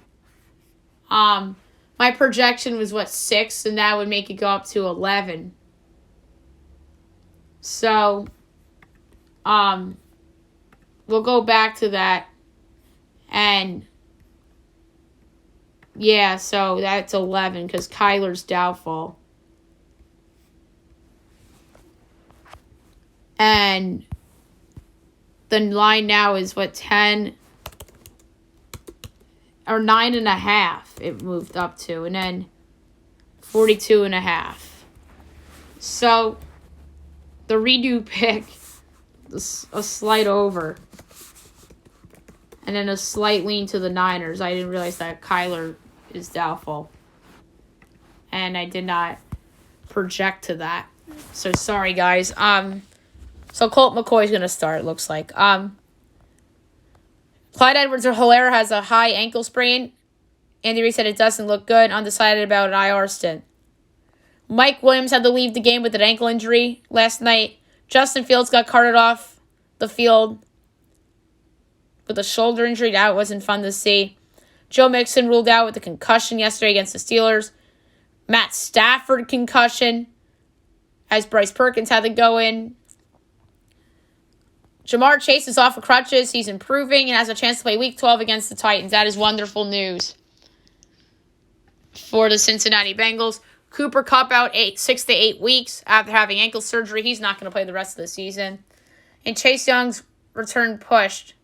My projection was, 6, and that would make it go up to 11. So, we'll go back to that. And, yeah, so that's 11 because Kyler's doubtful. And the line now is, 10 or 9.5 it moved up to. And then 42.5. So, the redo pick, a slight over. And then a slight lean to the Niners. I didn't realize that Kyler is doubtful. And I did not project to that. So, sorry, guys. So, Colt McCoy's going to start, it looks like. Clyde Edwards-Helaire has a high ankle sprain. Andy Reid said it doesn't look good. Undecided about an IR stint. Mike Williams had to leave the game with an ankle injury last night. Justin Fields got carted off the field with a shoulder injury. That wasn't fun to see. Joe Mixon ruled out with a concussion yesterday against the Steelers. Matt Stafford concussion, as Bryce Perkins had to go in. Jamar Chase is off of crutches. He's improving and has a chance to play Week 12 against the Titans. That is wonderful news for the Cincinnati Bengals. Cooper Kupp out 6 to 8 weeks after having ankle surgery. He's not going to play the rest of the season. And Chase Young's return pushed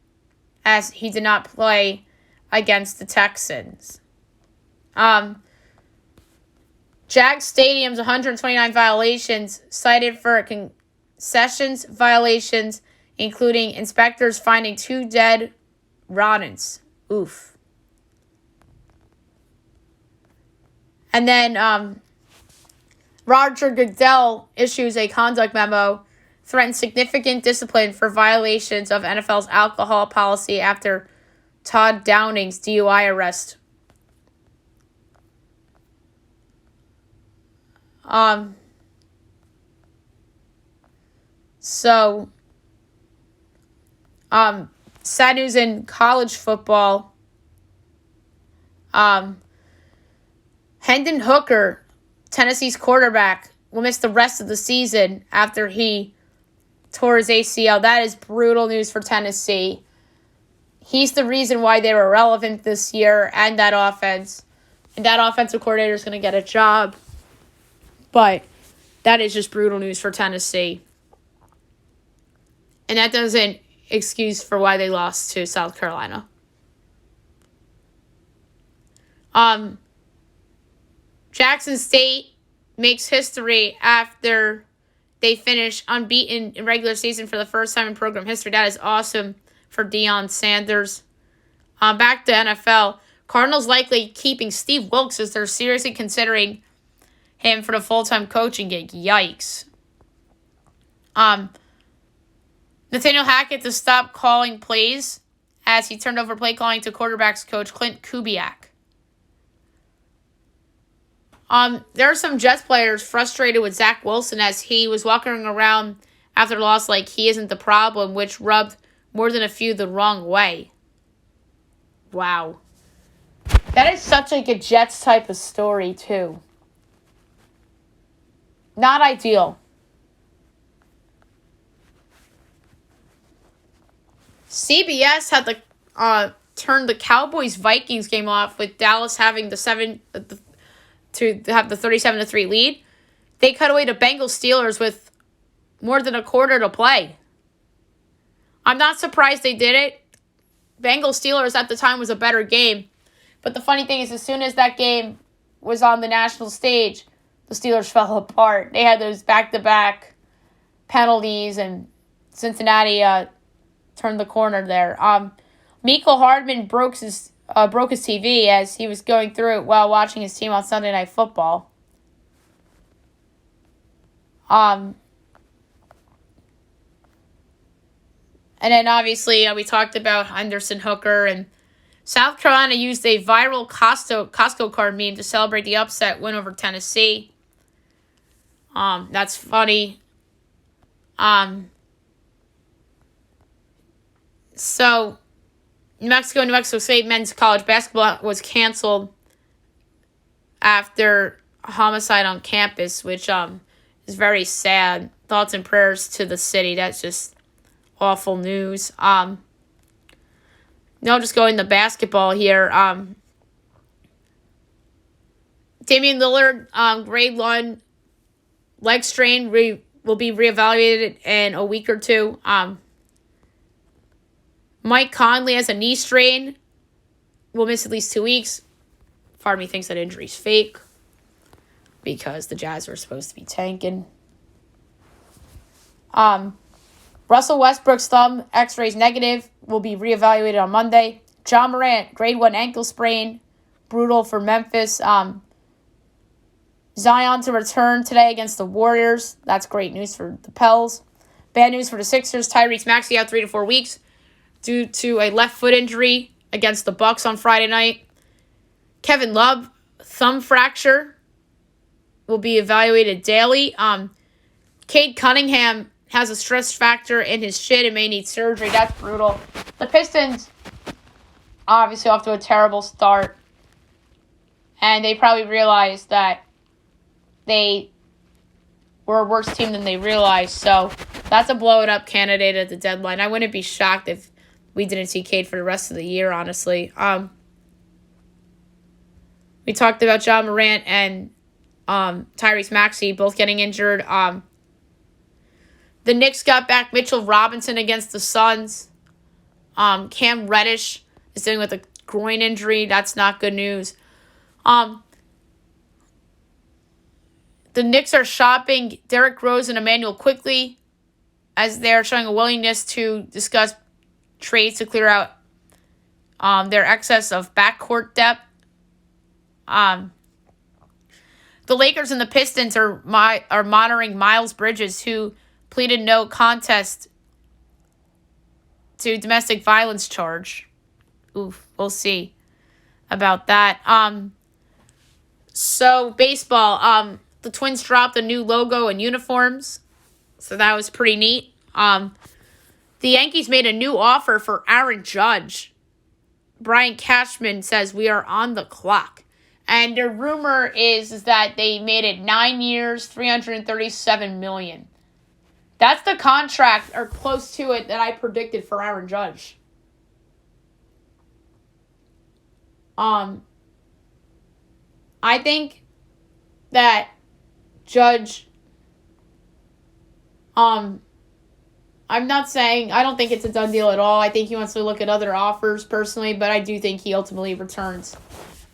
as he did not play against the Texans. Jag Stadium's 129 violations cited for concessions violations, including inspectors finding 2 dead rodents. Oof. And then Roger Goodell issues a conduct memo, threatens significant discipline for violations of NFL's alcohol policy after Todd Downing's DUI arrest. Sad news in college football. Hendon Hooker, Tennessee's quarterback, will miss the rest of the season after he tore his ACL. That is brutal news for Tennessee. He's the reason why they were relevant this year and that offense. And that offensive coordinator is going to get a job. But that is just brutal news for Tennessee. And that doesn't excuse for why they lost to South Carolina. Jackson State makes history after they finish unbeaten in regular season for the first time in program history. That is awesome for Deion Sanders. Back to NFL. Cardinals likely keeping Steve Wilkes as they're seriously considering him for the full-time coaching gig. Yikes. Nathaniel Hackett to stop calling plays as he turned over play calling to quarterbacks coach Clint Kubiak. There are some Jets players frustrated with Zach Wilson as he was walking around after the loss like he isn't the problem, which rubbed more than a few the wrong way. Wow. That is such like a Jets type of story, too. Not ideal. CBS had to turn the Cowboys-Vikings game off with Dallas having to have the 37-3 lead. They cut away to Bengals-Steelers with more than a quarter to play. I'm not surprised they did it. Bengals-Steelers at the time was a better game. But the funny thing is, as soon as that game was on the national stage, the Steelers fell apart. They had those back-to-back penalties, and Cincinnati turned the corner there. Mecole Hardman broke his TV as he was going through it while watching his team on Sunday Night Football. And then obviously we talked about Henderson Hooker, and South Carolina used a viral Costco card meme to celebrate the upset win over Tennessee. That's funny. So New Mexico State men's college basketball was canceled after a homicide on campus, which is very sad. Thoughts and prayers to the city. That's just awful news. Now just going to basketball here. Damian Lillard, grade 1 leg strain will be reevaluated in a week or two. Mike Conley has a knee strain. Will miss at least 2 weeks. Part of me thinks that injury's fake. because the Jazz were supposed to be tanking. Russell Westbrook's thumb x-rays negative, will be reevaluated on Monday. John Morant, grade 1 ankle sprain, brutal for Memphis. Zion to return today against the Warriors. That's great news for the Pels. Bad news for the Sixers. Tyrese Maxey out 3 to 4 weeks due to a left foot injury against the Bucks on Friday night. Kevin Love, thumb fracture, will be evaluated daily. Cade Cunningham has a stress factor in his shin and may need surgery. That's brutal. The Pistons, obviously off to a terrible start. And they probably realized that they were a worse team than they realized. So that's a blow-it-up candidate at the deadline. I wouldn't be shocked if we didn't see Cade for the rest of the year, honestly. We talked about John Morant and Tyrese Maxey both getting injured. The Knicks got back Mitchell Robinson against the Suns. Cam Reddish is dealing with a groin injury. That's not good news. The Knicks are shopping Derrick Rose and Emmanuel Quickley as they're showing a willingness to discuss trades to clear out their excess of backcourt depth. The Lakers and the Pistons are monitoring Miles Bridges, who pleaded no contest to domestic violence charge. Oof, we'll see about that. So baseball, the Twins dropped a new logo and uniforms, so that was pretty neat. The Yankees made a new offer for Aaron Judge. Brian Cashman says we are on the clock. And the rumor is that they made it 9 years, $337 million. That's the contract, or close to it, that I predicted for Aaron Judge. I think that Judge, I'm not saying, I don't think it's a done deal at all. I think he wants to look at other offers personally, but I do think he ultimately returns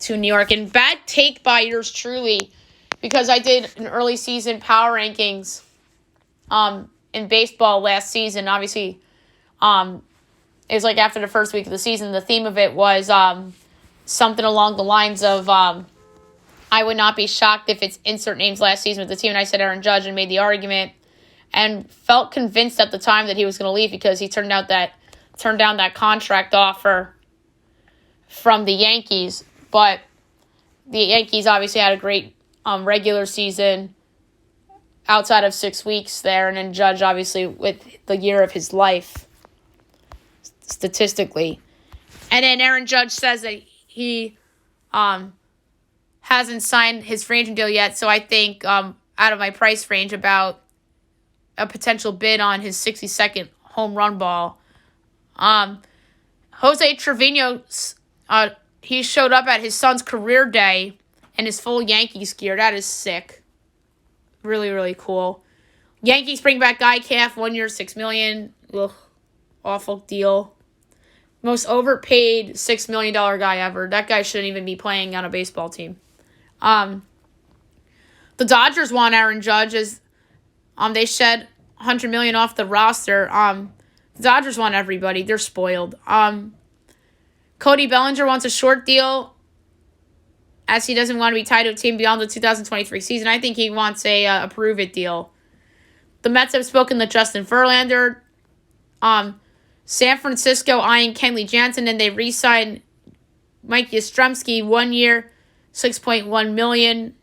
to New York. And bad take by yours truly, because I did an early season power rankings in baseball last season. Obviously, it was like after the first week of the season. The theme of it was something along the lines of I would not be shocked if it's insert names last season with the team. And I said Aaron Judge and made the argument and felt convinced at the time that he was going to leave because he turned down that contract offer from the Yankees. But the Yankees obviously had a great regular season outside of 6 weeks there. And then Judge, obviously, with the year of his life, statistically. And then Aaron Judge says that he hasn't signed his free agent deal yet. So I think out of my price range, about a potential bid on his 62nd home run ball. Jose Trevino, he showed up at his son's career day in his full Yankees gear. That is sick. Really, really cool. Yankees bring back Guy Calf, 1 year, $6 million. Ugh, awful deal. Most overpaid $6 million guy ever. That guy shouldn't even be playing on a baseball team. The Dodgers want Aaron Judge as they shed $100 million off the roster. The Dodgers want everybody. They're spoiled. Cody Bellinger wants a short deal as he doesn't want to be tied to a team beyond the 2023 season. I think he wants a prove-it deal. The Mets have spoken to Justin Verlander. San Francisco eyeing Kenley Jansen, and they re-signed Mike Yastrzemski, 1 year, $6.1 million.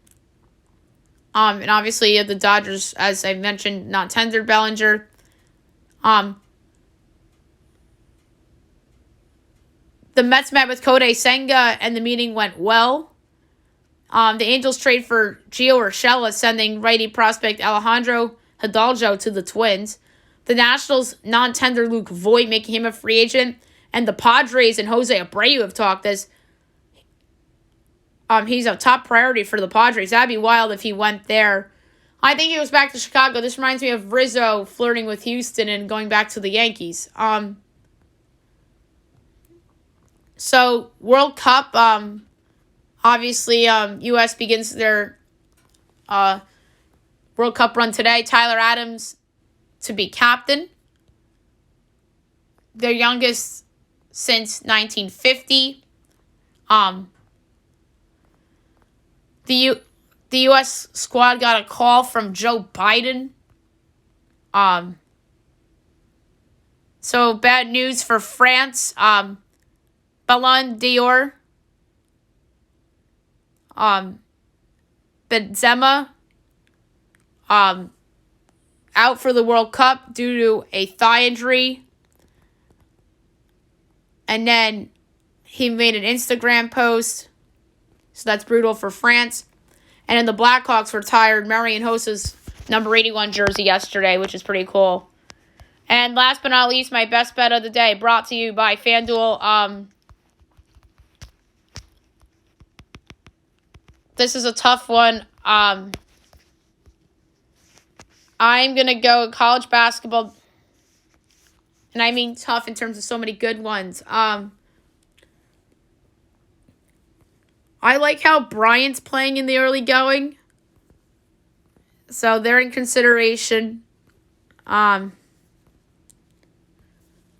And obviously the Dodgers, as I mentioned, not tendered Bellinger. The Mets met with Kodai Senga, and the meeting went well. The Angels trade for Gio Urshela, sending righty prospect Alejandro Hidalgo to the Twins. The Nationals non-tender Luke Voigt, making him a free agent. And the Padres and Jose Abreu have talked as he's a top priority for the Padres. That'd be wild if he went there. I think he goes back to Chicago. This reminds me of Rizzo flirting with Houston and going back to the Yankees. So, World Cup, obviously, U.S. begins their World Cup run today. Tyler Adams to be captain. Their youngest since 1950. The U.S. squad got a call from Joe Biden. So bad news for France. Ballon d'Or. Benzema. Out for the World Cup due to a thigh injury. And then he made an Instagram post. So that's brutal for France. And then the Blackhawks retired Marian Hossa's number 81 jersey yesterday, which is pretty cool. And last but not least, my best bet of the day, brought to you by FanDuel. This is a tough one. I'm going to go college basketball. And I mean tough in terms of so many good ones. I like how Bryant's playing in the early going. So they're in consideration. There's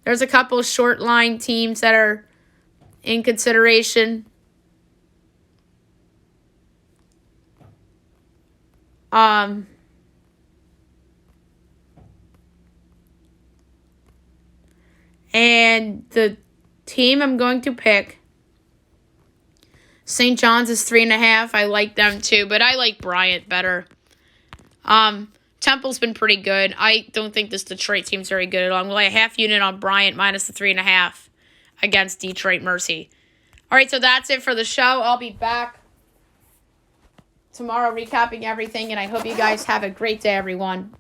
a couple short line teams that are in consideration. And the team I'm going to pick, St. John's is 3.5. I like them too, but I like Bryant better. Temple's been pretty good. I don't think this Detroit team's very good at all. I'm going to lay a half unit on Bryant minus the 3.5 against Detroit Mercy. All right, so that's it for the show. I'll be back tomorrow recapping everything, and I hope you guys have a great day, everyone.